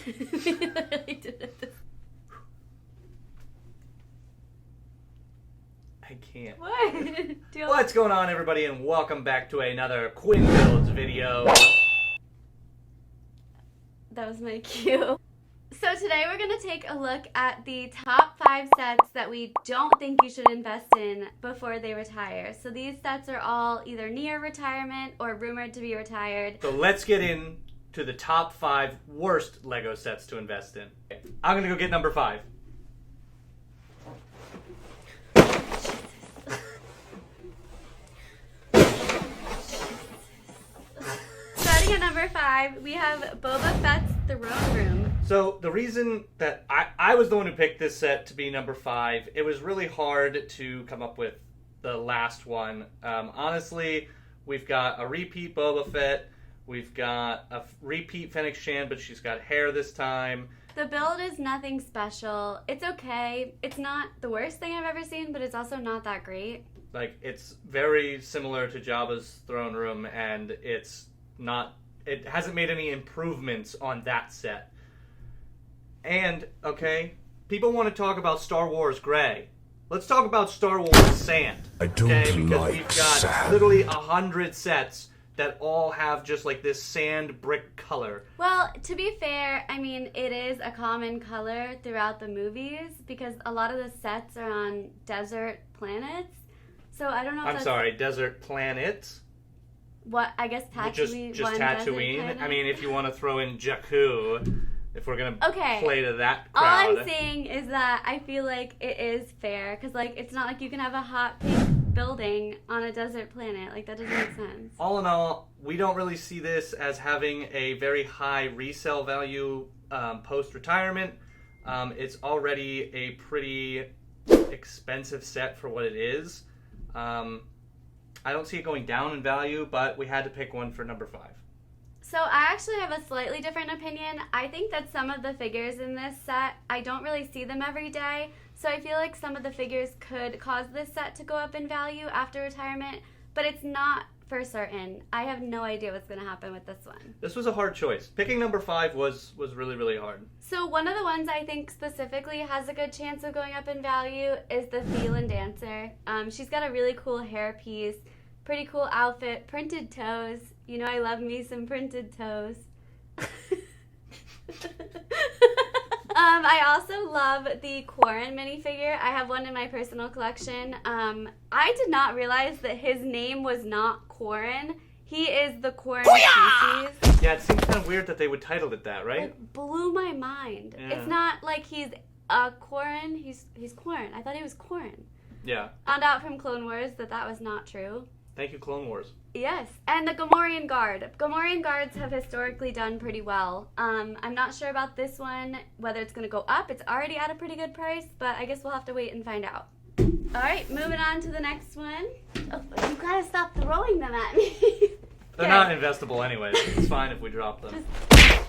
We literally did it. I can't. What? What's going on, everybody, and welcome back to another Quinn Builds video. That was my cue. So today we're going to take a look at the top 5 sets that we don't think you should invest in before they retire. So these sets are all either near retirement or rumored to be retired. So let's get into the top 5 worst Lego sets to invest in. I'm going to go get number 5. Starting at number 5, we have Boba Fett's Throne Room. So the reason that I was the one who picked this set to be number 5, it was really hard to come up with the last one. Honestly, we've got a repeat Boba Fett, we've got a repeat Fennec Shand, but she's got hair this time. The build is nothing special. It's okay. It's not the worst thing I've ever seen, but it's also not that great. Like, it's very similar to Jabba's throne room, and it hasn't made any improvements on that set. And, okay, people want to talk about Star Wars gray. Let's talk about Star Wars sand. I don't because like we've got sand. literally 100 sets that all have just like this sand brick color. Well, to be fair, I mean, it is a common color throughout the movies because a lot of the sets are on desert planets. So I don't know if I'm sorry, desert planets? What, I guess Tatooine. Just Tatooine. I mean, if you want to throw in Jakku, if we're going to play to that crowd. All I'm saying is that I feel like it is fair because, like, it's not like you can have a hot pink building on a desert planet. Like, that doesn't make sense. All in all, we don't really see this as having a very high resale value post-retirement. It's already a pretty expensive set for what it is. I don't see it going down in value, but we had to pick one for number 5. So I actually have a slightly different opinion. I think that some of the figures in this set, I don't really see them every day. So I feel like some of the figures could cause this set to go up in value after retirement, but it's not for certain. I have no idea what's going to happen with this one. This was a hard choice. Picking number 5 was really, really hard. So one of the ones I think specifically has a good chance of going up in value is the Thielen Dancer. She's got a really cool hairpiece, pretty cool outfit, printed toes. You know I love me some printed toes. I also love the Quarren minifigure. I have one in my personal collection. I did not realize that his name was not Quarren. He is the Quarren species. Yeah, it seems kind of weird that they would title it that, right? It blew my mind. Yeah. It's not like he's a Quarren. He's Quarren. I thought he was Quarren. Yeah. Found out from Clone Wars that was not true. Thank you, Clone Wars. Yes, and the Gamorrean Guard. Gamorrean Guards have historically done pretty well. I'm not sure about this one, whether it's going to go up. It's already at a pretty good price, but I guess we'll have to wait and find out. All right, moving on to the next one. Oh, you gotta stop throwing them at me. They're not investable anyways. It's fine if we drop them. Yeah.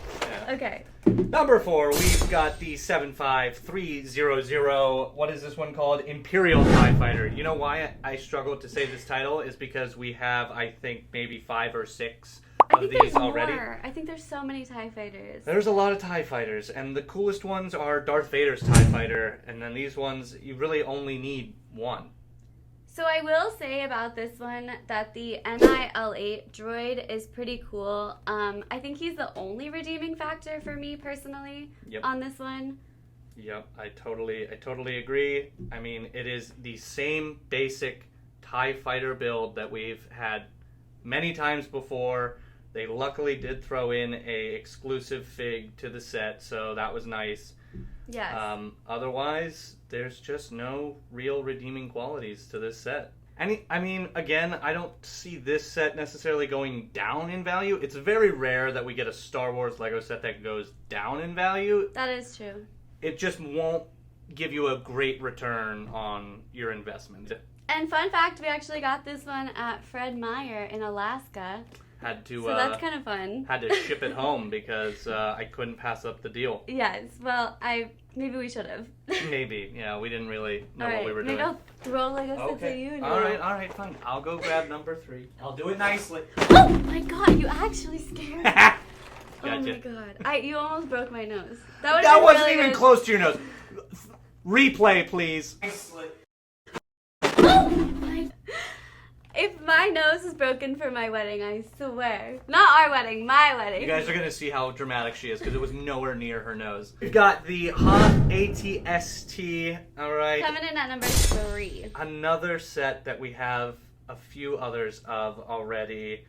Okay. Number 4, we've got the 75300. What is this one called? Imperial TIE Fighter. You know why I struggled to say this title is because we have, I think, maybe 5 or 6 of these already. More. I think there's so many TIE Fighters. There's a lot of TIE Fighters, and the coolest ones are Darth Vader's TIE Fighter, and then these ones, you really only need one. So I will say about this one that the NIL8 droid is pretty cool. I think he's the only redeeming factor for me personally on this one. Yep, I totally agree. I mean, it is the same basic TIE Fighter build that we've had many times before. They luckily did throw in a exclusive fig to the set, so that was nice. Yes. Otherwise, there's just no real redeeming qualities to this set. I mean, again, I don't see this set necessarily going down in value. It's very rare that we get a Star Wars Lego set that goes down in value. That is true. It just won't give you a great return on your investment. And fun fact, we actually got this one at Fred Meyer in Alaska. So that's kind of fun. Had to ship it home because I couldn't pass up the deal. Yes, well, maybe we should have. Maybe, yeah, we didn't really know what we were doing. Maybe I'll throw Lego sets at you. All right, fine. I'll go grab number 3. I'll do it nicely. Oh my god, you actually scared me. Gotcha. Oh my god. You almost broke my nose. That wasn't really even good. close to your nose. Replay, please. If my nose is broken for my wedding, I swear. Not our wedding, my wedding. You guys are going to see how dramatic she is because it was nowhere near her nose. We've got the Hoth ATST. All right. Coming in at number 3. Another set that we have a few others of already.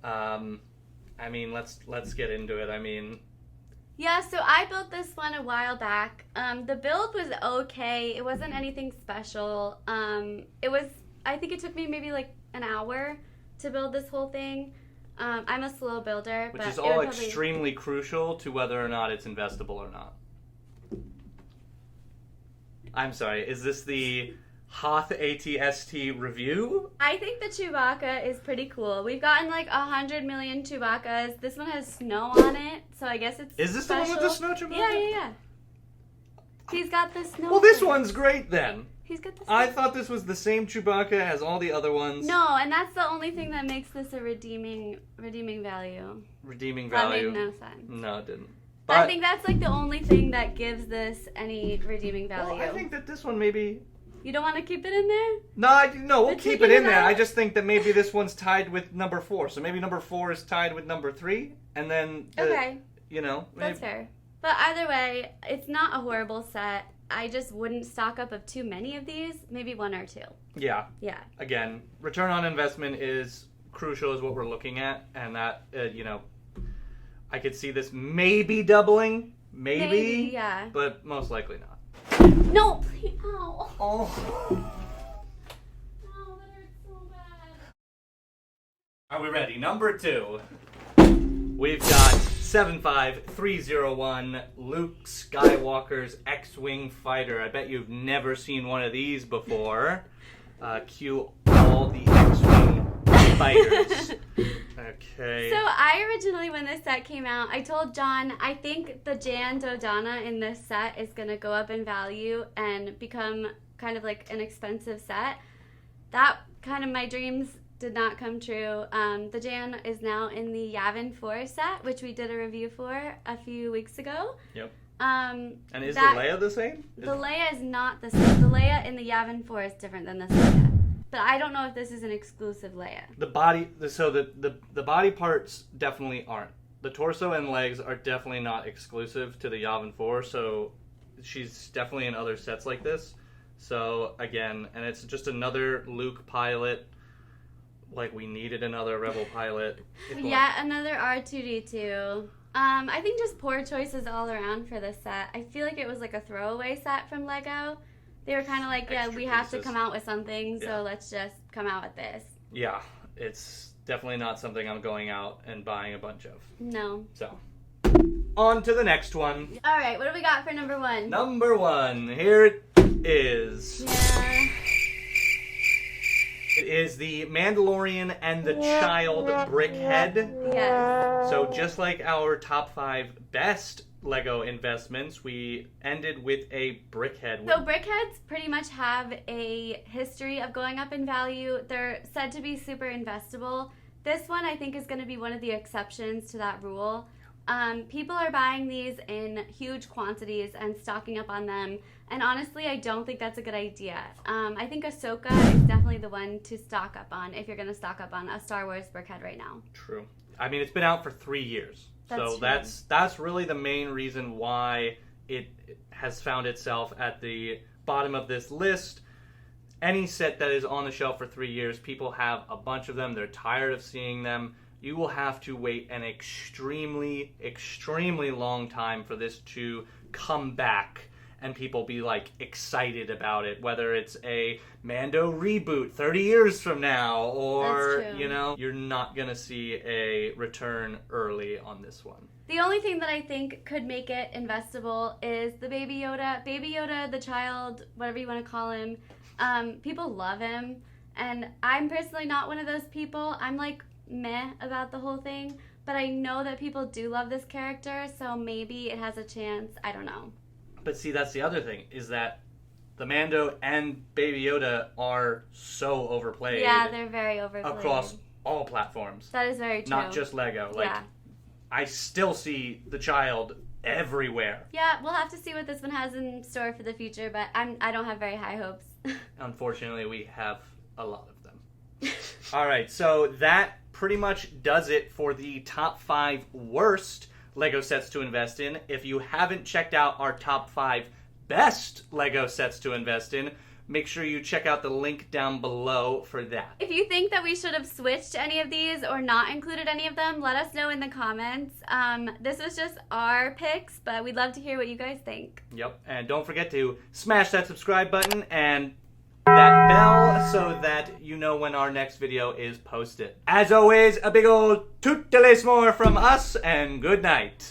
I mean, let's get into it. I mean, yeah, so I built this one a while back. The build was okay. It wasn't anything special. I think it took me maybe like an hour to build this whole thing. I'm a slow builder. Which is all extremely crucial to whether or not it's investable or not. I'm sorry, is this the Hoth ATST review? I think the Chewbacca is pretty cool. We've gotten like 100 million Chewbaccas. This one has snow on it, so I guess it's Is this special. the one with the snow Chewbacca? Yeah. He's got the snow. Well, this thing. one's great then. He's got the snow. I thought this was the same Chewbacca as all the other ones. No, and that's the only thing that makes this a redeeming value. Redeeming value. That made no sense. No, it didn't. I But think that's like the only thing that gives this any redeeming value. well, I think that this one maybe. You don't want to keep it in there? No, we'll They're keep keeping it in it there. out? I just think that maybe this one's tied with number 4. So maybe number 4 is tied with number 3, and then Okay. You know, That's fair. But either way, it's not a horrible set. I just wouldn't stock up of too many of these. Maybe 1 or 2. Yeah. Yeah. Again, return on investment is crucial, is what we're looking at, and that I could see this maybe doubling, maybe, yeah. but most likely not. No, please. Ow. Oh. Oh, that hurts so bad. Are we ready? Number 2. We've got 75301 Luke Skywalker's X-Wing fighter. I bet you've never seen one of these before. Cue all the X-Wing fighters. Okay. So I originally, when this set came out, I told John, I think the Jan Dodonna in this set is going to go up in value and become kind of like an expensive set. That kind of my dreams did not come true. The Jan is now in the Yavin 4 set, which we did a review for a few weeks ago. Yep. And is the Leia the same? The Leia is not the same. The Leia in the Yavin 4 is different than this Leia. But I don't know if this is an exclusive Leia. The body body parts definitely aren't. The torso and legs are definitely not exclusive to the Yavin 4, so she's definitely in other sets like this. So again, and it's just another Luke pilot. Like we needed another Rebel pilot. Yeah, another R2D2. I think just poor choices all around for this set. I feel like it was like a throwaway set from Lego. They were kind of like, yeah, Extra we have pieces. to come out with something, Yeah. so let's just come out with this. Yeah, it's definitely not something I'm going out and buying a bunch of. No. So, on to the next one. All right, what do we got for number 1? Number 1, here it is. Yeah. It is the Mandalorian and the Child Brickhead. Yes. So just like our top 5 best Lego investments, we ended with a Brickhead. So Brickheads pretty much have a history of going up in value. They're said to be super investable. This one I think is going to be one of the exceptions to that rule. People are buying these in huge quantities and stocking up on them. And honestly, I don't think that's a good idea. I think Ahsoka is definitely the one to stock up on if you're going to stock up on a Star Wars Brickhead right now. True. I mean, it's been out for 3 years. That's So that's really the main reason why it has found itself at the bottom of this list. Any set that is on the shelf for 3 years, people have a bunch of them. They're tired of seeing them. You will have to wait an extremely, extremely long time for this to come back and people be like excited about it, whether it's a Mando reboot 30 years from now or, That's true. you know, you're not going to see a return early on this one. The only thing that I think could make it investable is the Baby Yoda. Baby Yoda, the child, whatever you want to call him, people love him. And I'm personally not one of those people. I'm like meh about the whole thing. But I know that people do love this character, so maybe it has a chance. I don't know. But see, that's the other thing, is that the Mando and Baby Yoda are so overplayed. Yeah, they're very overplayed. Across all platforms. That is very true. Not just Lego. Like, yeah. I still see the child everywhere. Yeah, we'll have to see what this one has in store for the future, but I don't have very high hopes. Unfortunately, we have a lot of them. All right, so that pretty much does it for the top 5 worst Lego sets to invest in. If you haven't checked out our top 5 best Lego sets to invest in, make sure you check out the link down below for that. If you think that we should have switched any of these or not included any of them, let us know in the comments. This was just our picks, but we'd love to hear what you guys think. Yep, and don't forget to smash that subscribe button and that bell so that you know when our next video is posted. As always, a big old toot-de-lace more from us, and good night.